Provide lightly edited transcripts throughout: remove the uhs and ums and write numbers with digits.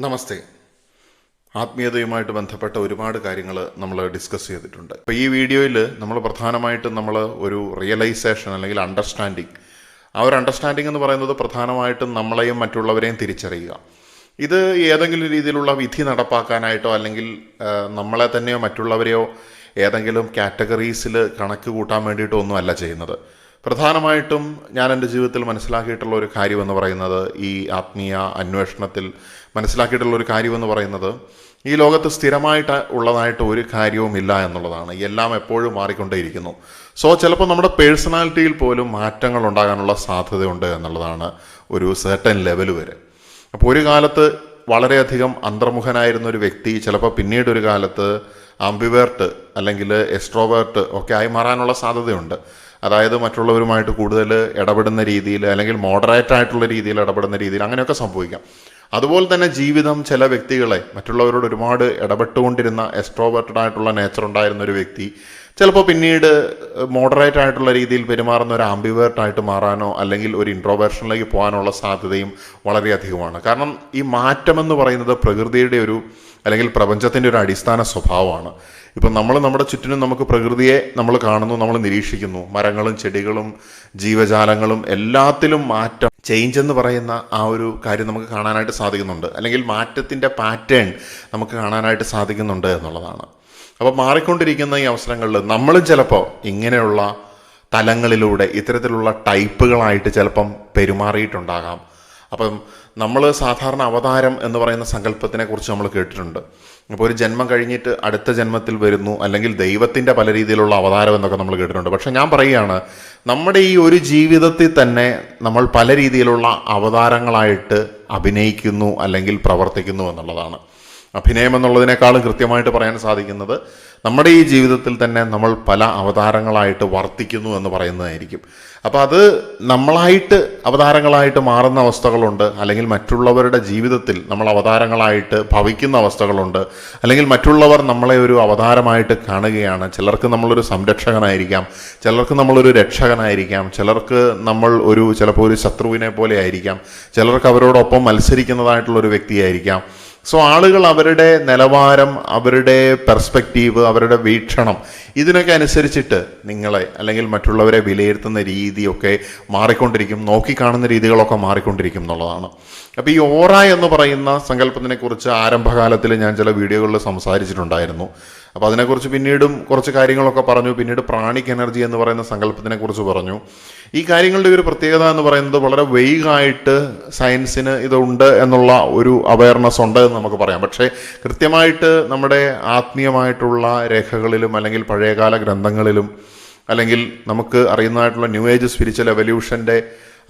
നമസ്തേ. ആത്മീയതയുമായിട്ട് ബന്ധപ്പെട്ട ഒരുപാട് കാര്യങ്ങൾ നമ്മൾ ഡിസ്കസ് ചെയ്തിട്ടുണ്ട്. അപ്പോൾ ഈ വീഡിയോയിൽ നമ്മൾ പ്രധാനമായിട്ടും നമ്മൾ ഒരു റിയലൈസേഷൻ അല്ലെങ്കിൽ അണ്ടർസ്റ്റാൻഡിങ്, ആ ഒരു അണ്ടർസ്റ്റാൻഡിങ് എന്ന് പറയുന്നത് പ്രധാനമായിട്ടും നമ്മളെയും മറ്റുള്ളവരെയും തിരിച്ചറിയുക. ഇത് ഏതെങ്കിലും രീതിയിലുള്ള വിധി നടപ്പാക്കാനായിട്ടോ അല്ലെങ്കിൽ നമ്മളെ തന്നെയോ മറ്റുള്ളവരെയോ ഏതെങ്കിലും കാറ്റഗറീസിൽ കണക്ക് കൂട്ടാൻ വേണ്ടിയിട്ടോ ഒന്നുമല്ല ചെയ്യുന്നത്. പ്രധാനമായിട്ടും ഞാൻ എൻ്റെ ജീവിതത്തിൽ മനസ്സിലാക്കിയിട്ടുള്ള ഒരു കാര്യമെന്ന് പറയുന്നത്, ഈ ആത്മീയ അന്വേഷണത്തിൽ മനസ്സിലാക്കിയിട്ടുള്ള ഒരു കാര്യമെന്ന് പറയുന്നത്, ഈ ലോകത്ത് സ്ഥിരമായിട്ട് ഉള്ളതായിട്ട് ഒരു കാര്യവുമില്ല എന്നുള്ളതാണ്. എല്ലാം എപ്പോഴും മാറിക്കൊണ്ടേയിരിക്കുന്നു. ചിലപ്പോൾ നമ്മുടെ പേഴ്സണാലിറ്റിയിൽ പോലും മാറ്റങ്ങൾ ഉണ്ടാകാനുള്ള സാധ്യതയുണ്ട് എന്നുള്ളതാണ് ഒരു സെർട്ടൻ ലെവൽ വരെ. അപ്പോൾ ഒരു കാലത്ത് വളരെയധികം അന്തർമുഖനായിരുന്ന ഒരു വ്യക്തി ചിലപ്പോൾ പിന്നീട് ഒരു കാലത്ത് ആംബിവേർട്ട് അല്ലെങ്കിൽ എക്സ്ട്രോവേർട്ട് ഒക്കെ ആയി മാറാനുള്ള സാധ്യതയുണ്ട്. അതായത് മറ്റുള്ളവരുമായിട്ട് കൂടുതൽ ഇടപെടുന്ന രീതിയിൽ അല്ലെങ്കിൽ മോഡറേറ്റ് ആയിട്ടുള്ള രീതിയിൽ ഇടപെടുന്ന രീതിയിൽ അങ്ങനെയൊക്കെ സംഭവിക്കാം. അതുപോലെ തന്നെ ജീവിതം ചില വ്യക്തികളെ മറ്റുള്ളവരോട് ഒരുപാട് ഇടപെട്ടുകൊണ്ടിരുന്ന എക്സ്ട്രോവേർട്ടഡ് ആയിട്ടുള്ള നേച്ചർ ഉണ്ടായിരുന്ന ഒരു വ്യക്തി ചിലപ്പോൾ പിന്നീട് മോഡറേറ്റ് ആയിട്ടുള്ള രീതിയിൽ പെരുമാറുന്ന ഒരു ആംബിവേർട്ടായിട്ട് മാറാനോ അല്ലെങ്കിൽ ഒരു ഇൻട്രോവേർഷനിലേക്ക് പോകാനുള്ള സാധ്യതയും വളരെയധികമാണ്. കാരണം ഈ മാറ്റമെന്ന് പറയുന്നത് പ്രകൃതിയുടെ ഒരു അല്ലെങ്കിൽ പ്രപഞ്ചത്തിൻ്റെ ഒരു അടിസ്ഥാന സ്വഭാവമാണ്. ഇപ്പം നമ്മൾ നമ്മുടെ ചുറ്റിനും നമുക്ക് പ്രകൃതിയെ നമ്മൾ കാണുന്നു, നമ്മൾ നിരീക്ഷിക്കുന്നു. മരങ്ങളും ചെടികളും ജീവജാലങ്ങളും എല്ലാത്തിലും മാറ്റം, ചേഞ്ച് എന്ന് പറയുന്ന ആ ഒരു കാര്യം നമുക്ക് കാണാനായിട്ട് സാധിക്കുന്നുണ്ട്. അല്ലെങ്കിൽ മാറ്റത്തിൻ്റെ പാറ്റേൺ നമുക്ക് കാണാനായിട്ട് സാധിക്കുന്നുണ്ട് എന്നുള്ളതാണ്. അപ്പോൾ മാറിക്കൊണ്ടിരിക്കുന്ന ഈ അവസരങ്ങളിൽ നമ്മളും ചിലപ്പോൾ ഇങ്ങനെയുള്ള തലങ്ങളിലൂടെ ഇത്തരത്തിലുള്ള ടൈപ്പുകളായിട്ട് ചിലപ്പം പെരുമാറിയിട്ടുണ്ടാകാം. അപ്പം നമ്മൾ സാധാരണ അവതാരം എന്ന് പറയുന്ന സങ്കല്പത്തിനെ കുറിച്ച് നമ്മൾ കേട്ടിട്ടുണ്ട്. അപ്പോൾ ഒരു ജന്മം കഴിഞ്ഞിട്ട് അടുത്ത ജന്മത്തിൽ വരുന്നു, അല്ലെങ്കിൽ ദൈവത്തിൻ്റെ പല രീതിയിലുള്ള അവതാരം എന്നൊക്കെ നമ്മൾ കേട്ടിട്ടുണ്ട്. പക്ഷെ ഞാൻ പറയുകയാണ്, നമ്മുടെ ഈ ഒരു ജീവിതത്തിൽ തന്നെ നമ്മൾ പല രീതിയിലുള്ള അവതാരങ്ങളായിട്ട് അഭിനയിക്കുന്നു അല്ലെങ്കിൽ പ്രവർത്തിക്കുന്നു എന്നുള്ളതാണ്. അഭിനയം എന്നുള്ളതിനേക്കാളും കൃത്യമായിട്ട് പറയാൻ സാധിക്കുന്നത് നമ്മുടെ ഈ ജീവിതത്തിൽ തന്നെ നമ്മൾ പല അവതാരങ്ങളായിട്ട് വർത്തിക്കുന്നു എന്ന് പറയുന്നതായിരിക്കും. അപ്പോൾ അത് നമ്മളായിട്ട് അവതാരങ്ങളായിട്ട് മാറുന്ന അവസ്ഥകളുണ്ട്, അല്ലെങ്കിൽ മറ്റുള്ളവരുടെ ജീവിതത്തിൽ നമ്മൾ അവതാരങ്ങളായിട്ട് ഭവിക്കുന്ന അവസ്ഥകളുണ്ട്, അല്ലെങ്കിൽ മറ്റുള്ളവർ നമ്മളെ ഒരു അവതാരമായിട്ട് കാണുകയാണ്. ചിലർക്ക് നമ്മളൊരു സംരക്ഷകനായിരിക്കാം, ചിലർക്ക് നമ്മളൊരു രക്ഷകനായിരിക്കാം, ചിലർക്ക് നമ്മൾ ചിലപ്പോൾ ഒരു ശത്രുവിനെ പോലെ ആയിരിക്കാം, ചിലർക്ക് അവരോടൊപ്പം മത്സരിക്കുന്നതായിട്ടുള്ളൊരു വ്യക്തിയായിരിക്കാം. ആളുകൾ അവരുടെ നിലവാരം, അവരുടെ പെർസ്പെക്റ്റീവ്, അവരുടെ വീക്ഷണം, ഇതിനൊക്കെ അനുസരിച്ചിട്ട് നിങ്ങളെ അല്ലെങ്കിൽ മറ്റുള്ളവരെ വിലയിരുത്തുന്ന രീതിയൊക്കെ മാറിക്കൊണ്ടിരിക്കും, നോക്കിക്കാണുന്ന രീതികളൊക്കെ മാറിക്കൊണ്ടിരിക്കും എന്നുള്ളതാണ്. അപ്പോൾ ഈ ഓറ എന്ന് പറയുന്ന സങ്കല്പത്തിനെ കുറിച്ച് ആരംഭകാലത്തിൽ ഞാൻ ചില വീഡിയോകളിൽ സംസാരിച്ചിട്ടുണ്ടായിരുന്നു. അപ്പോൾ അതിനെക്കുറിച്ച് പിന്നീടും കുറച്ച് കാര്യങ്ങളൊക്കെ പറഞ്ഞു. പിന്നീട് പ്രാണിക് എനർജി എന്ന് പറയുന്ന സങ്കല്പത്തിനെ കുറിച്ച് പറഞ്ഞു. ഈ കാര്യങ്ങളുടെ ഒരു പ്രത്യേകത എന്ന് പറയുന്നത് വളരെ വെയ്ഗായിട്ട് സയൻസിന് ഇതുണ്ട് എന്നുള്ള ഒരു അവയർനെസ് ഉണ്ട് എന്ന് നമുക്ക് പറയാം. പക്ഷേ കൃത്യമായിട്ട് നമ്മുടെ ആത്മീയമായിട്ടുള്ള രേഖകളിലും അല്ലെങ്കിൽ പഴയകാല ഗ്രന്ഥങ്ങളിലും അല്ലെങ്കിൽ നമുക്ക് അറിയുന്നതായിട്ടുള്ള ന്യൂ ഏജ് സ്പിരിച്വൽ എവല്യൂഷൻ്റെ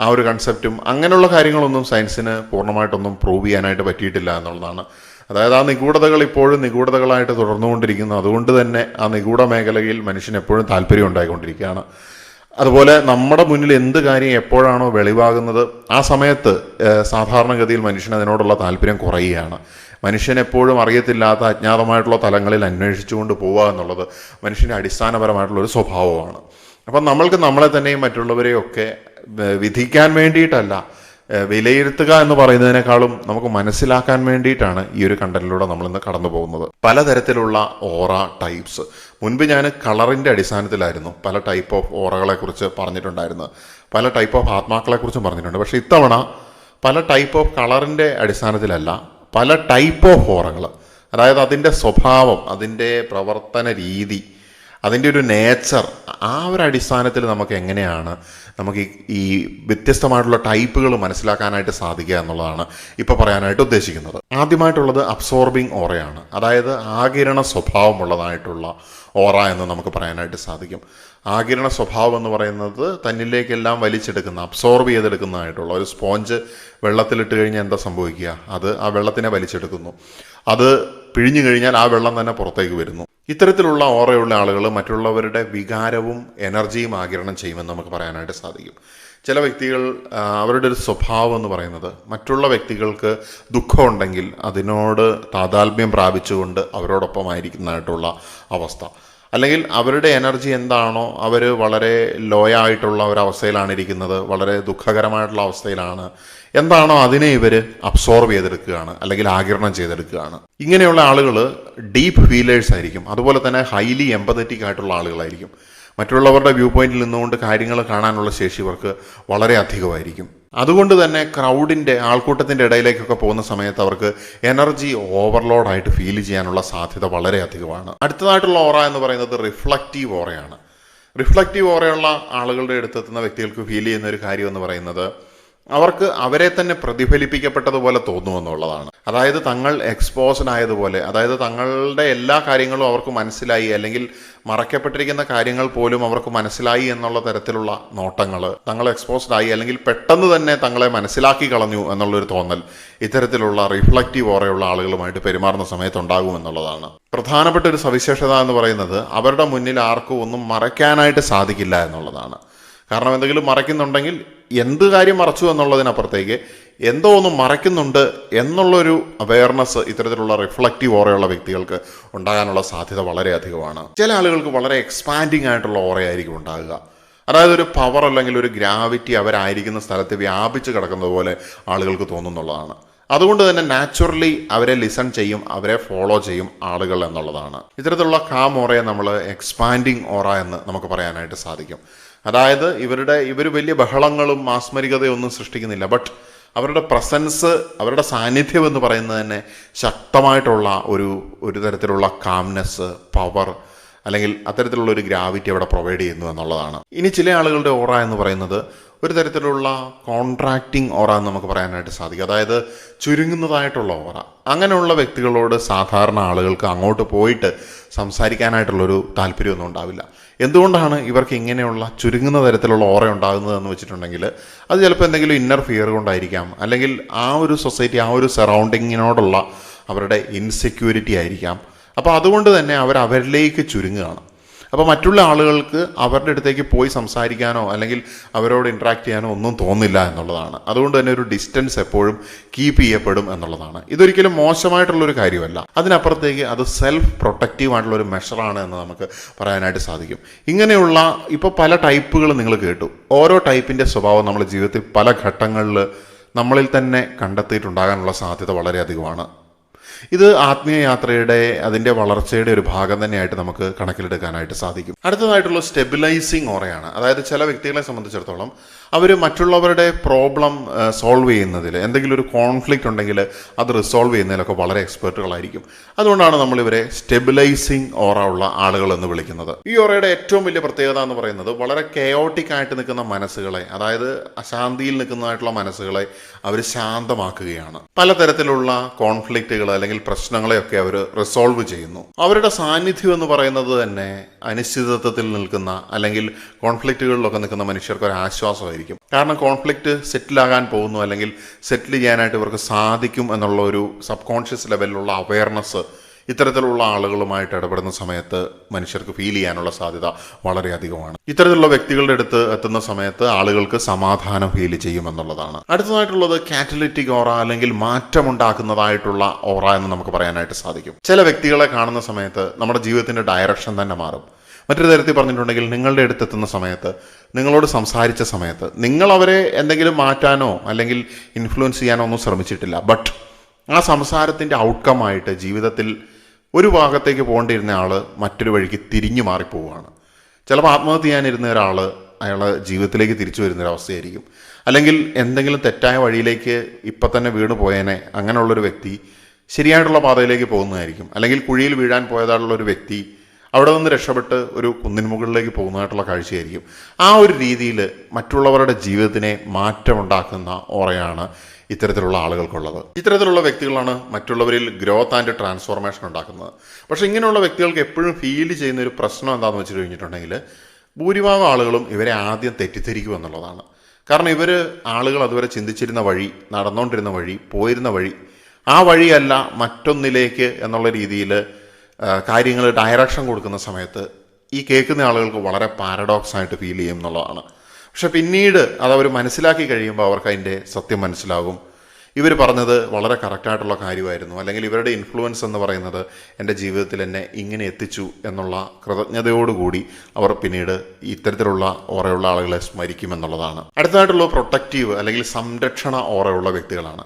ആ ഒരു കൺസെപ്റ്റും അങ്ങനെയുള്ള കാര്യങ്ങളൊന്നും സയൻസിന് പൂർണ്ണമായിട്ടൊന്നും പ്രൂവ് ചെയ്യാനായിട്ട് പറ്റിയിട്ടില്ല എന്നുള്ളതാണ്. അതായത് ആ നിഗൂഢതകൾ ഇപ്പോഴും നിഗൂഢതകളായിട്ട് തുടർന്നുകൊണ്ടിരിക്കുന്നു. അതുകൊണ്ട് തന്നെ ആ നിഗൂഢ മേഖലയിൽ മനുഷ്യന് എപ്പോഴും താല്പര്യം ഉണ്ടായിക്കൊണ്ടിരിക്കുകയാണ്. അതുപോലെ നമ്മുടെ മുന്നിൽ എന്ത് കാര്യം എപ്പോഴാണോ വെളിവാകുന്നത് ആ സമയത്ത് സാധാരണഗതിയിൽ മനുഷ്യന് അതിനോടുള്ള താല്പര്യം കുറയുകയാണ്. മനുഷ്യൻ എപ്പോഴും അറിയത്തില്ലാത്ത അജ്ഞാതമായിട്ടുള്ള തലങ്ങളിൽ അന്വേഷിച്ചുകൊണ്ട് പോവുക എന്നുള്ളത് മനുഷ്യൻ്റെ അടിസ്ഥാനപരമായിട്ടുള്ളൊരു സ്വഭാവമാണ്. അപ്പം നമ്മൾക്ക് നമ്മളെ തന്നെയും മറ്റുള്ളവരെയും ഒക്കെ വിധിക്കാൻ വേണ്ടിയിട്ടല്ല, വിലയിരുത്തുക എന്ന് പറയുന്നതിനേക്കാളും നമുക്ക് മനസ്സിലാക്കാൻ വേണ്ടിയിട്ടാണ് ഈ ഒരു കണ്ടന്റിലൂടെ നമ്മളിന്ന് കടന്നു പോകുന്നത്. പലതരത്തിലുള്ള ഓറ ടൈപ്സ്. മുൻപ് ഞാൻ കളറിൻ്റെ അടിസ്ഥാനത്തിലായിരുന്നു പല ടൈപ്പ് ഓഫ് ഓറകളെ കുറിച്ച് പറഞ്ഞിട്ടുണ്ടായിരുന്നത്, പല ടൈപ്പ് ഓഫ് ആത്മാക്കളെക്കുറിച്ചും പറഞ്ഞിട്ടുണ്ട്. പക്ഷേ ഇത്തവണ പല ടൈപ്പ് ഓഫ് കളറിൻ്റെ അടിസ്ഥാനത്തിലല്ല, പല ടൈപ്പ് ഓഫ് ഓറകൾ, അതായത് അതിൻ്റെ സ്വഭാവം, അതിൻ്റെ പ്രവർത്തന രീതി, അതിൻ്റെ ഒരു നേച്ചർ, ആ ഒരു അടിസ്ഥാനത്തിൽ നമുക്ക് എങ്ങനെയാണ് നമുക്ക് ഈ വ്യത്യസ്തമായിട്ടുള്ള ടൈപ്പുകൾ മനസ്സിലാക്കാനായിട്ട് സാധിക്കുക എന്നുള്ളതാണ് ഇപ്പോൾ പറയാനായിട്ട് ഉദ്ദേശിക്കുന്നത്. ആദ്യമായിട്ടുള്ളത് അബ്സോർബിങ് ഓറയാണ്. അതായത് ആകിരണ സ്വഭാവമുള്ളതായിട്ടുള്ള ഓറ എന്ന് നമുക്ക് പറയാനായിട്ട് സാധിക്കും. ആകിരണ സ്വഭാവം എന്ന് പറയുന്നത് തന്നിലേക്കെല്ലാം വലിച്ചെടുക്കുന്ന, അബ്സോർബ് ചെയ്തെടുക്കുന്നതായിട്ടുള്ള ഒരു സ്പോഞ്ച് വെള്ളത്തിലിട്ട് കഴിഞ്ഞാൽ എന്താ സംഭവിക്കുക, അത് ആ വെള്ളത്തിനെ വലിച്ചെടുക്കുന്നു. അത് പിഴിഞ്ഞു കഴിഞ്ഞാൽ ആ വെള്ളം തന്നെ പുറത്തേക്ക് വരുന്നു. ഇത്തരത്തിലുള്ള ഓറയുള്ള ആളുകൾ മറ്റുള്ളവരുടെ വികാരവും എനർജിയും ആഗിരണം ചെയ്യുമെന്ന് നമുക്ക് പറയാനായിട്ട് സാധിക്കും. ചില വ്യക്തികൾ അവരുടെ ഒരു സ്വഭാവം എന്ന് പറയുന്നത് മറ്റുള്ള വ്യക്തികൾക്ക് ദുഃഖമുണ്ടെങ്കിൽ അതിനോട് താതാത്മ്യം പ്രാപിച്ചുകൊണ്ട് അവരോടൊപ്പമായിരിക്കുന്നതായിട്ടുള്ള അവസ്ഥ. അല്ലെങ്കിൽ അവരുടെ എനർജി എന്താണോ, അവർ വളരെ ലോ ആയിട്ടുള്ള ഒരവസ്ഥയിലാണ് ഇരിക്കുന്നത്, വളരെ ദുഃഖകരമായിട്ടുള്ള അവസ്ഥയിലാണ്, എന്താണോ അതിനെ ഇവർ അബ്സോർവ് ചെയ്തെടുക്കുകയാണ് അല്ലെങ്കിൽ ആഗിരണം ചെയ്തെടുക്കുകയാണ്. ഇങ്ങനെയുള്ള ആളുകൾ ഡീപ്പ് ഫീലേഴ്സ് ആയിരിക്കും. അതുപോലെ തന്നെ ഹൈലി എമ്പതറ്റിക് ആയിട്ടുള്ള ആളുകളായിരിക്കും. മറ്റുള്ളവരുടെ വ്യൂ പോയിന്റിൽ നിന്നുകൊണ്ട് കാര്യങ്ങൾ കാണാനുള്ള ശേഷി ഇവർക്ക് വളരെ അധികമായിരിക്കും. അതുകൊണ്ട് തന്നെ ക്രൗഡിൻ്റെ, ആൾക്കൂട്ടത്തിൻ്റെ ഇടയിലേക്കൊക്കെ പോകുന്ന സമയത്ത് അവർക്ക് എനർജി ഓവർലോഡായിട്ട് ഫീൽ ചെയ്യാനുള്ള സാധ്യത വളരെ അധികമാണ്. അടുത്തതായിട്ടുള്ള ഓറ എന്ന് പറയുന്നത് റിഫ്ലക്റ്റീവ് ഓറയാണ്. റിഫ്ലക്റ്റീവ് ഓറയുള്ള ആളുകളുടെ അടുത്തെത്തുന്ന വ്യക്തികൾക്ക് ഫീൽ ചെയ്യുന്ന ഒരു കാര്യം എന്ന് പറയുന്നത് അവർക്ക് അവരെ തന്നെ പ്രതിഫലിപ്പിക്കപ്പെട്ടതുപോലെ തോന്നുമെന്നുള്ളതാണ്. അതായത് തങ്ങൾ എക്സ്പോസ്ഡ് ആയതുപോലെ, അതായത് തങ്ങളുടെ എല്ലാ കാര്യങ്ങളും അവർക്ക് മനസ്സിലായി, അല്ലെങ്കിൽ മറയ്ക്കപ്പെട്ടിരിക്കുന്ന കാര്യങ്ങൾ പോലും അവർക്ക് മനസ്സിലായി എന്നുള്ള തരത്തിലുള്ള നോട്ടങ്ങൾ, തങ്ങൾ എക്സ്പോസ്ഡ് ആയി അല്ലെങ്കിൽ പെട്ടെന്ന് തന്നെ തങ്ങളെ മനസ്സിലാക്കി കളഞ്ഞു എന്നുള്ളൊരു തോന്നൽ ഇത്തരത്തിലുള്ള റിഫ്ലക്റ്റീവ് ഓറയുള്ള ആളുകളുമായിട്ട് പെരുമാറുന്ന സമയത്ത് ഉണ്ടാകുമെന്നുള്ളതാണ്. പ്രധാനപ്പെട്ട ഒരു സവിശേഷത എന്ന് പറയുന്നത് അവരുടെ മുന്നിൽ ആർക്കും ഒന്നും മറയ്ക്കാനായിട്ട് സാധിക്കില്ല എന്നുള്ളതാണ്. കാരണം എന്തെങ്കിലും മറയ്ക്കുന്നുണ്ടെങ്കിൽ എന്ത് കാര്യം മറച്ചു എന്നുള്ളതിനപ്പുറത്തേക്ക് എന്തോ ഒന്നും മറയ്ക്കുന്നുണ്ട് എന്നുള്ളൊരു അവയർനെസ് ഇത്തരത്തിലുള്ള റിഫ്ലക്റ്റീവ് ഓറയുള്ള വ്യക്തികൾക്ക് ഉണ്ടാകാനുള്ള സാധ്യത വളരെ അധികമാണ്. ചില ആളുകൾക്ക് വളരെ എക്സ്പാൻഡിങ് ആയിട്ടുള്ള ഓറയായിരിക്കും ഉണ്ടാകുക. അതായത് ഒരു പവർ അല്ലെങ്കിൽ ഒരു ഗ്രാവിറ്റി അവരായിരിക്കുന്ന സ്ഥലത്ത് വ്യാപിച്ച് കിടക്കുന്നത് പോലെ ആളുകൾക്ക് തോന്നുന്നുള്ളതാണ്. അതുകൊണ്ട് തന്നെ നാച്ചുറലി അവരെ ലിസൺ ചെയ്യും, അവരെ ഫോളോ ചെയ്യും ആളുകൾ എന്നുള്ളതാണ്. ഇത്തരത്തിലുള്ള കാം ഓറയെ നമ്മൾ എക്സ്പാൻഡിങ് ഓറ എന്ന് നമുക്ക് പറയാനായിട്ട് സാധിക്കും. അതായത് ഇവർ വലിയ ബഹളങ്ങളും മാസ്മരികതയൊന്നും സൃഷ്ടിക്കുന്നില്ല, ബട്ട് അവരുടെ പ്രസൻസ്, അവരുടെ സാന്നിധ്യം എന്ന് പറയുന്നത് തന്നെ ശക്തമായിട്ടുള്ള ഒരു തരത്തിലുള്ള കാംനെസ്, പവർ അല്ലെങ്കിൽ അത്തരത്തിലുള്ള ഒരു ഗ്രാവിറ്റി അവിടെ പ്രൊവൈഡ് ചെയ്യുന്നു എന്നുള്ളതാണ്. ഇനി ചില ആളുകളുടെ ഓറ എന്ന് പറയുന്നത് ഒരു തരത്തിലുള്ള കോൺട്രാക്റ്റിംഗ് ഓറ എന്ന് നമുക്ക് പറയാനായിട്ട് സാധിക്കും. അതായത് ചുരുങ്ങുന്നതായിട്ടുള്ള ഓറ. അങ്ങനെയുള്ള വ്യക്തികളോട് സാധാരണ ആളുകൾക്ക് അങ്ങോട്ട് പോയിട്ട് സംസാരിക്കാനായിട്ടുള്ളൊരു താല്പര്യമൊന്നും ഉണ്ടാവില്ല. എന്തുകൊണ്ടാണ് ഇവർക്ക് ഇങ്ങനെയുള്ള ചുരുങ്ങുന്ന തരത്തിലുള്ള ഓറ ഉണ്ടാകുന്നതെന്ന് വെച്ചിട്ടുണ്ടെങ്കിൽ അത് ചിലപ്പോൾ എന്തെങ്കിലും ഇന്നർ ഫിയർ കൊണ്ടായിരിക്കാം, അല്ലെങ്കിൽ ആ ഒരു സൊസൈറ്റി, ആ ഒരു സറൗണ്ടിങ്ങിനോടുള്ള അവരുടെ ഇൻസെക്യൂരിറ്റി ആയിരിക്കാം. അപ്പോൾ അതുകൊണ്ട് തന്നെ അവരിലേക്ക് ചുരുങ്ങുകയാണ്. അപ്പോൾ മറ്റുള്ള ആളുകൾക്ക് അവരുടെ അടുത്തേക്ക് പോയി സംസാരിക്കാനോ അല്ലെങ്കിൽ അവരോട് ഇൻട്രാക്ട് ചെയ്യാനോ ഒന്നും തോന്നില്ല എന്നുള്ളതാണ്. അതുകൊണ്ട് തന്നെ ഒരു ഡിസ്റ്റൻസ് എപ്പോഴും കീപ്പ് ചെയ്യപ്പെടും എന്നുള്ളതാണ്. ഇതൊരിക്കലും മോശമായിട്ടുള്ളൊരു കാര്യമല്ല. അതിനപ്പുറത്തേക്ക് അത് സെൽഫ് പ്രൊട്ടക്റ്റീവ് ആയിട്ടുള്ളൊരു മെഷറാണ് എന്ന് നമുക്ക് പറയാനായിട്ട് സാധിക്കും. ഇങ്ങനെയുള്ള ഇപ്പോൾ പല ടൈപ്പുകൾ നിങ്ങൾ കേട്ടു. ഓരോ ടൈപ്പിൻ്റെ സ്വഭാവം നമ്മൾ ജീവിതത്തിൽ പല ഘട്ടങ്ങളിൽ നമ്മളിൽ തന്നെ കണ്ടെത്തിയിട്ടുണ്ടാകാനുള്ള സാധ്യത വളരെയധികമാണ്. ഇത് ആത്മീയ യാത്രയുടെ, അതിൻ്റെ വളർച്ചയുടെ ഒരു ഭാഗം തന്നെയായിട്ട് നമുക്ക് കണക്കിലെടുക്കാനായിട്ട് സാധിക്കും. അടുത്തതായിട്ടുള്ള സ്റ്റെബിലൈസിങ് ഓറയാണ്. അതായത് ചില വ്യക്തികളെ സംബന്ധിച്ചിടത്തോളം അവർ മറ്റുള്ളവരുടെ പ്രോബ്ലം സോൾവ് ചെയ്യുന്നതിൽ, എന്തെങ്കിലും ഒരു കോൺഫ്ലിക്റ്റ് ഉണ്ടെങ്കിൽ അത് റിസോൾവ് ചെയ്യുന്നതിലൊക്കെ വളരെ എക്സ്പെർട്ടുകളായിരിക്കും. അതുകൊണ്ടാണ് നമ്മളിവരെ സ്റ്റെബിലൈസിങ് ഓറ ഉള്ള ആളുകൾ എന്ന് വിളിക്കുന്നത്. ഈ ഓറയുടെ ഏറ്റവും വലിയ പ്രത്യേകത എന്ന് പറയുന്നത് വളരെ കെയോട്ടിക് ആയിട്ട് നിൽക്കുന്ന മനസ്സുകളെ, അതായത് അശാന്തിയിൽ നിൽക്കുന്നതായിട്ടുള്ള മനസ്സുകളെ അവർ ശാന്തമാക്കുകയാണ്. പലതരത്തിലുള്ള കോൺഫ്ലിക്റ്റുകൾ അല്ലെങ്കിൽ പ്രശ്നങ്ങളെയൊക്കെ അവർ റിസോൾവ് ചെയ്യുന്നു. അവരുടെ സാന്നിധ്യം എന്ന് പറയുന്നത് തന്നെ അനിശ്ചിതത്വത്തിൽ നിൽക്കുന്ന അല്ലെങ്കിൽ കോൺഫ്ലിക്റ്റുകളിലൊക്കെ നിൽക്കുന്ന മനുഷ്യർക്ക് ഒരു ആശ്വാസമായിരിക്കും. കാരണം കോൺഫ്ലിക്റ്റ് സെറ്റിലാകാൻ പോകുന്നു അല്ലെങ്കിൽ സെറ്റിൽ ചെയ്യാനായിട്ട് ഇവർക്ക് സാധിക്കും എന്നുള്ള ഒരു സബ് കോൺഷ്യസ് ലെവലിലുള്ള അവയർനെസ് ഇത്തരത്തിലുള്ള ആളുകളുമായിട്ട് ഇടപെടുന്ന സമയത്ത് മനുഷ്യർക്ക് ഫീൽ ചെയ്യാനുള്ള സാധ്യത വളരെ അധികമാണ്. ഇത്തരത്തിലുള്ള വ്യക്തികളുടെ അടുത്ത് എത്തുന്ന സമയത്ത് ആളുകൾക്ക് സമാധാനം ഫീൽ ചെയ്യുമെന്നുള്ളതാണ്. അടുത്തതായിട്ടുള്ളത് കാറ്റലിറ്റിക് ഓറ അല്ലെങ്കിൽ മാറ്റമുണ്ടാക്കുന്നതായിട്ടുള്ള ഓറ എന്ന് നമുക്ക് പറയാനായിട്ട് സാധിക്കും. ചില വ്യക്തികളെ കാണുന്ന സമയത്ത് നമ്മുടെ ജീവിതത്തിന്റെ ഡയറക്ഷൻ തന്നെ മാറും. മറ്റൊരു തരത്തിൽ പറഞ്ഞിട്ടുണ്ടെങ്കിൽ നിങ്ങളുടെ അടുത്തെത്തുന്ന സമയത്ത്, നിങ്ങളോട് സംസാരിച്ച സമയത്ത് നിങ്ങൾ അവരെ എന്തെങ്കിലും മാറ്റാനോ അല്ലെങ്കിൽ ഇൻഫ്ലുവൻസ് ചെയ്യാനോ ഒന്നും ശ്രമിച്ചിട്ടില്ല, ബട്ട് ആ സംസാരത്തിൻ്റെ ഔട്ട്കമായിട്ട് ജീവിതത്തിൽ ഒരു ഭാഗത്തേക്ക് പോകേണ്ടിയിരുന്ന ആൾ മറ്റൊരു വഴിക്ക് തിരിഞ്ഞു മാറിപ്പോവുകയാണ്. ചിലപ്പോൾ ആത്മഹത്യ ചെയ്യാനിരുന്ന ഒരാൾ അയാൾ ജീവിതത്തിലേക്ക് തിരിച്ചു വരുന്നൊരവസ്ഥയായിരിക്കും. അല്ലെങ്കിൽ എന്തെങ്കിലും തെറ്റായ വഴിയിലേക്ക് ഇപ്പം തന്നെ വീണ് പോയേനെ അങ്ങനെയുള്ളൊരു വ്യക്തി ശരിയായിട്ടുള്ള പാതയിലേക്ക് പോകുന്നതായിരിക്കും. അല്ലെങ്കിൽ കുഴിയിൽ വീഴാൻ പോയതായിട്ടുള്ളൊരു വ്യക്തി അവിടെ നിന്ന് രക്ഷപ്പെട്ട് ഒരു കുന്നിൻ മുകളിലേക്ക് പോകുന്നതായിട്ടുള്ള കാഴ്ചയായിരിക്കും. ആ ഒരു രീതിയിൽ മറ്റുള്ളവരുടെ ജീവിതത്തിനെ മാറ്റമുണ്ടാക്കുന്ന ഓറയാണ് ഇത്തരത്തിലുള്ള ആളുകൾക്കുള്ളത്. ഇത്തരത്തിലുള്ള വ്യക്തികളാണ് മറ്റുള്ളവരിൽ ഗ്രോത്ത് ആൻഡ് ട്രാൻസ്ഫോർമേഷൻ ഉണ്ടാക്കുന്നത്. പക്ഷേ ഇങ്ങനെയുള്ള വ്യക്തികൾക്ക് എപ്പോഴും ഫീൽ ചെയ്യുന്ന ഒരു പ്രശ്നം എന്താണെന്ന് വെച്ച് കഴിഞ്ഞിട്ടുണ്ടെങ്കിൽ ഭൂരിഭാഗം ആളുകളും ഇവരെ ആദ്യം തെറ്റിദ്ധരിക്കും എന്നുള്ളതാണ്. കാരണം ആളുകൾ അതുവരെ ചിന്തിച്ചിരുന്ന വഴി, നടന്നുകൊണ്ടിരുന്ന വഴി, പോയിരുന്ന വഴി, ആ വഴിയല്ല മറ്റൊന്നിലേക്ക് എന്നുള്ള രീതിയിൽ കാര്യങ്ങൾ ഡയറക്ഷൻ കൊടുക്കുന്ന സമയത്ത് ഈ കേൾക്കുന്ന ആളുകൾക്ക് വളരെ പാരഡോക്സ് ആയിട്ട് ഫീൽ ചെയ്യും എന്നുള്ളതാണ്. പക്ഷെ പിന്നീട് അതവർ മനസ്സിലാക്കി കഴിയുമ്പോൾ അവർക്ക് അതിൻ്റെ സത്യം മനസ്സിലാകും. ഇവർ പറഞ്ഞത് വളരെ കറക്റ്റായിട്ടുള്ള കാര്യമായിരുന്നു, അല്ലെങ്കിൽ ഇവരുടെ ഇൻഫ്ലുവൻസ് എന്ന് പറയുന്നത് എൻ്റെ ജീവിതത്തിൽ എന്നെ ഇങ്ങനെ എത്തിച്ചു എന്നുള്ള കൃതജ്ഞതയോടുകൂടി അവർ പിന്നീട് ഇത്തരത്തിലുള്ള ഓറയുള്ള ആളുകളെ സ്മരിക്കുമെന്നുള്ളതാണ്. അടുത്തതായിട്ടുള്ള പ്രൊട്ടക്റ്റീവ് അല്ലെങ്കിൽ സംരക്ഷണ ഓറയുള്ള വ്യക്തികളാണ്.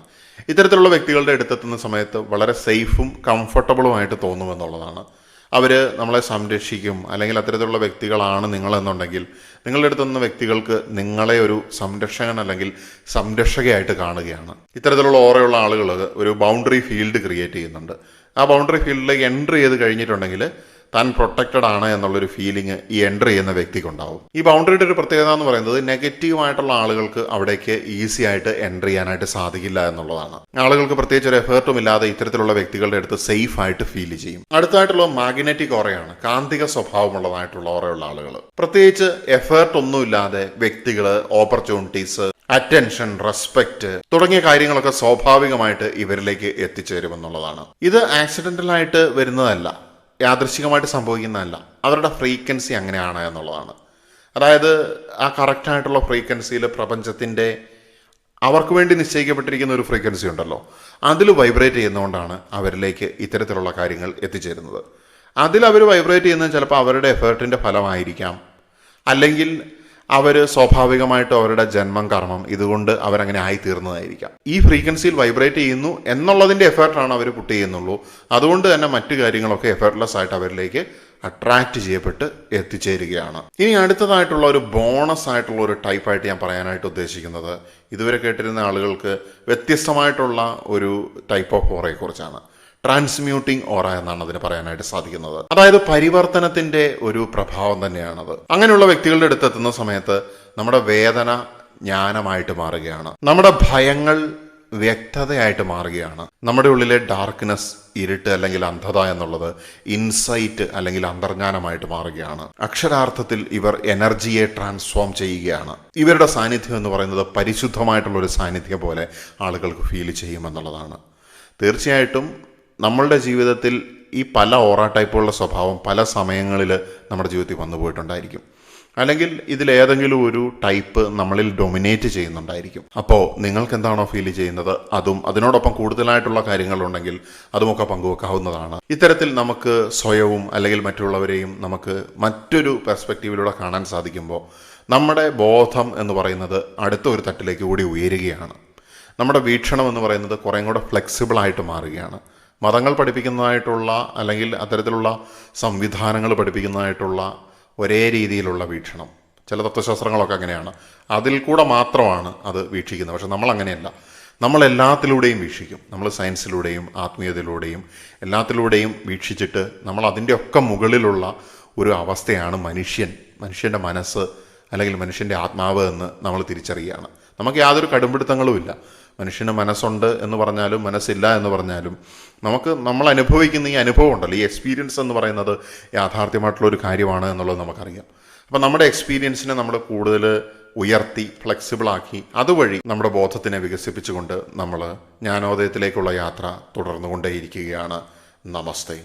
ഇത്തരത്തിലുള്ള വ്യക്തികളുടെ അടുത്തെത്തുന്ന സമയത്ത് വളരെ സേഫും കംഫർട്ടബിളുമായിട്ട് തോന്നുമെന്നുള്ളതാണ്. അവർ നമ്മളെ സംരക്ഷിക്കും, അല്ലെങ്കിൽ അത്തരത്തിലുള്ള വ്യക്തികളാണ് നിങ്ങളെന്നുണ്ടെങ്കിൽ നിങ്ങളുടെ അടുത്തുനിന്ന് വ്യക്തികൾക്ക് നിങ്ങളെ ഒരു സംരക്ഷകൻ അല്ലെങ്കിൽ സംരക്ഷകയായിട്ട് കാണുകയാണ്. ഇത്തരത്തിലുള്ള ഓറയുള്ള ആളുകൾ ഒരു ബൗണ്ടറി ഫീൽഡ് ക്രിയേറ്റ് ചെയ്യുന്നുണ്ട്. ആ ബൗണ്ടറി ഫീൽഡിലേക്ക് എൻട്രി ചെയ്ത് കഴിഞ്ഞിട്ടുണ്ടെങ്കിൽ താൻ പ്രൊട്ടക്റ്റഡ് ആണ് എന്നുള്ളൊരു ഫീലിംഗ് ഈ എൻട്രി ചെയ്യുന്ന വ്യക്തിക്കുണ്ടാവും. ഈ ബൗണ്ടറിയുടെ ഒരു പ്രത്യേകത എന്ന് പറയുന്നത് നെഗറ്റീവായിട്ടുള്ള ആളുകൾക്ക് അവിടേക്ക് ഈസി ആയിട്ട് എൻട്രി ചെയ്യാനായിട്ട് സാധിക്കില്ല എന്നുള്ളതാണ്. ആളുകൾക്ക് പ്രത്യേകിച്ച് ഒരു എഫേർട്ടും ഇല്ലാതെ ഇത്തരത്തിലുള്ള വ്യക്തികളുടെ അടുത്ത് സേഫ് ആയിട്ട് ഫീൽ ചെയ്യും. അടുത്തായിട്ടുള്ള മാഗ്നറ്റിക് ഓറയാണ്, കാന്തിക സ്വഭാവമുള്ളതായിട്ടുള്ള ഓറയുള്ള ആളുകൾ. പ്രത്യേകിച്ച് എഫേർട്ട് ഒന്നുമില്ലാതെ വ്യക്തികൾ, ഓപ്പർച്യൂണിറ്റീസ്, അറ്റൻഷൻ, റെസ്പെക്റ്റ് തുടങ്ങിയ കാര്യങ്ങളൊക്കെ സ്വാഭാവികമായിട്ട് ഇവരിലേക്ക് എത്തിച്ചേരുമെന്നുള്ളതാണ്. ഇത് ആക്സിഡന്റലായിട്ട് വരുന്നതല്ല, യാദൃശ്ചികമായിട്ട് സംഭവിക്കുന്നതല്ല. അവരുടെ ഫ്രീക്വൻസി അങ്ങനെയാണ് എന്നുള്ളതാണ്. അതായത് ആ കറക്റ്റായിട്ടുള്ള ഫ്രീക്വൻസിയിൽ പ്രപഞ്ചത്തിൻ്റെ അവർക്ക് വേണ്ടി നിശ്ചയിക്കപ്പെട്ടിരിക്കുന്ന ഒരു ഫ്രീക്വൻസി ഉണ്ടല്ലോ, അതിൽ വൈബ്രേറ്റ് ചെയ്യുന്നതുകൊണ്ടാണ് അവരിലേക്ക് ഇത്തരത്തിലുള്ള കാര്യങ്ങൾ എത്തിച്ചേരുന്നത്. അതിൽ അവർ വൈബ്രേറ്റ് ചെയ്യുന്നത് ചിലപ്പോൾ അവരുടെ എഫേർട്ടിൻ്റെ ഫലമായിരിക്കാം, അല്ലെങ്കിൽ അവർ സ്വാഭാവികമായിട്ടും അവരുടെ ജന്മം, കർമ്മം ഇതുകൊണ്ട് അവരങ്ങനെ ആയിത്തീർന്നതായിരിക്കാം. ഈ ഫ്രീക്വൻസിയിൽ വൈബ്രേറ്റ് ചെയ്യുന്നു എന്നുള്ളതിൻ്റെ എഫേർട്ടാണ് അവർ പുട്ട് ചെയ്യുന്നുള്ളൂ. അതുകൊണ്ട് തന്നെ മറ്റു കാര്യങ്ങളൊക്കെ എഫേർട്ട്ലെസ് ആയിട്ട് അവരിലേക്ക് അട്രാക്റ്റ് ചെയ്യപ്പെട്ട് എത്തിച്ചേരുകയാണ്. ഇനി അടുത്തതായിട്ടുള്ള ഒരു ബോണസ് ആയിട്ടുള്ള ഒരു ടൈപ്പായിട്ട് ഞാൻ പറയാനായിട്ട് ഉദ്ദേശിക്കുന്നത്, ഇതുവരെ കേട്ടിരുന്ന ആളുകൾക്ക് വ്യത്യസ്തമായിട്ടുള്ള ഒരു ടൈപ്പ് ഓഫ് ഓറയെ കുറിച്ചാണ്. ട്രാൻസ്മ്യൂട്ടിംഗ് ഓറ എന്നാണ് അതിന് പറയാനായിട്ട് സാധിക്കുന്നത്. അതായത് പരിവർത്തനത്തിന്റെ ഒരു പ്രഭാവം തന്നെയാണത്. അങ്ങനെയുള്ള വ്യക്തികളുടെ അടുത്തെത്തുന്ന സമയത്ത് നമ്മുടെ വേദന ജ്ഞാനമായിട്ട് മാറുകയാണ്, നമ്മുടെ ഭയങ്ങൾ വ്യക്തതയായിട്ട് മാറുകയാണ്, നമ്മുടെ ഉള്ളിലെ ഡാർക്ക്നെസ്, ഇരുട്ട് അല്ലെങ്കിൽ അന്ധത എന്നുള്ളത് ഇൻസൈറ്റ് അല്ലെങ്കിൽ അന്തർജ്ഞാനമായിട്ട് മാറുകയാണ്. അക്ഷരാർത്ഥത്തിൽ ഇവർ എനർജിയെ ട്രാൻസ്ഫോം ചെയ്യുകയാണ്. ഇവരുടെ സാന്നിധ്യം എന്ന് പറയുന്നത് പരിശുദ്ധമായിട്ടുള്ളൊരു സാന്നിധ്യം പോലെ ആളുകൾക്ക് ഫീൽ ചെയ്യുമെന്നുള്ളതാണ്. തീർച്ചയായിട്ടും നമ്മളുടെ ജീവിതത്തിൽ ഈ പല ഓറ ടൈപ്പുകളുടെ സ്വഭാവം പല സമയങ്ങളിൽ നമ്മുടെ ജീവിതത്തിൽ വന്നു പോയിട്ടുണ്ടായിരിക്കും, അല്ലെങ്കിൽ ഇതിലേതെങ്കിലും ഒരു ടൈപ്പ് നമ്മളിൽ ഡൊമിനേറ്റ് ചെയ്യുന്നുണ്ടായിരിക്കും. അപ്പോൾ നിങ്ങൾക്ക് എന്താണോ ഫീൽ ചെയ്യുന്നത് അതും അതിനോടൊപ്പം കൂടുതലായിട്ടുള്ള കാര്യങ്ങളുണ്ടെങ്കിൽ അതുമൊക്കെ പങ്കുവെക്കാവുന്നതാണ്. ഇത്തരത്തിൽ നമുക്ക് സ്വയവും അല്ലെങ്കിൽ മറ്റുള്ളവരെയും നമുക്ക് മറ്റൊരു പെർസ്പെക്റ്റീവിലൂടെ കാണാൻ സാധിക്കുമ്പോൾ നമ്മുടെ ബോധം എന്ന് പറയുന്നത് അടുത്ത ഒരു തട്ടിലേക്ക് കൂടി ഉയരുകയാണ്. നമ്മുടെ വീക്ഷണം എന്ന് പറയുന്നത് കുറേ കൂടെ ഫ്ലെക്സിബിളായിട്ട് മാറുകയാണ്. മതങ്ങൾ പഠിപ്പിക്കുന്നതായിട്ടുള്ള അല്ലെങ്കിൽ അത്തരത്തിലുള്ള സംവിധാനങ്ങൾ പഠിപ്പിക്കുന്നതായിട്ടുള്ള ഒരേ രീതിയിലുള്ള വീക്ഷണം, ചില തത്വശാസ്ത്രങ്ങളൊക്കെ അങ്ങനെയാണ്, അതിൽ കൂടെ മാത്രമാണ് അത് വീക്ഷിക്കുന്നത്. പക്ഷെ നമ്മൾ അങ്ങനെയല്ല, നമ്മൾ എല്ലാത്തിലൂടെയും വീക്ഷിക്കും. നമ്മൾ സയൻസിലൂടെയും ആത്മീയതയിലൂടെയും എല്ലാത്തിലൂടെയും വീക്ഷിച്ചിട്ട് നമ്മൾ അതിൻ്റെ ഒക്കെ മുകളിലുള്ള ഒരു അവസ്ഥയാണ് മനുഷ്യൻ്റെ മനസ്സ് അല്ലെങ്കിൽ മനുഷ്യൻ്റെ ആത്മാവ് എന്ന് നമ്മൾ തിരിച്ചറിയുകയാണ്. നമുക്ക് യാതൊരു കടുംപിടുത്തങ്ങളുമില്ല. മനുഷ്യന് മനസ്സുണ്ട് എന്ന് പറഞ്ഞാലും മനസ്സില്ല എന്ന് പറഞ്ഞാലും നമ്മൾ അനുഭവിക്കുന്ന ഈ അനുഭവം ഉണ്ടല്ലോ, ഈ എക്സ്പീരിയൻസ് എന്ന് പറയുന്നത് യാഥാർത്ഥ്യമായിട്ടുള്ള ഒരു കാര്യമാണ് എന്നുള്ളത് നമുക്കറിയാം. അപ്പം നമ്മുടെ എക്സ്പീരിയൻസിനെ നമ്മൾ കൂടുതൽ ഉയർത്തി ഫ്ലെക്സിബിളാക്കി അതുവഴി നമ്മുടെ ബോധത്തിനെ വികസിപ്പിച്ചുകൊണ്ട് നമ്മൾ ജ്ഞാനോദയത്തിലേക്കുള്ള യാത്ര തുടർന്നുകൊണ്ടേയിരിക്കുകയാണ്. നമസ്തേ.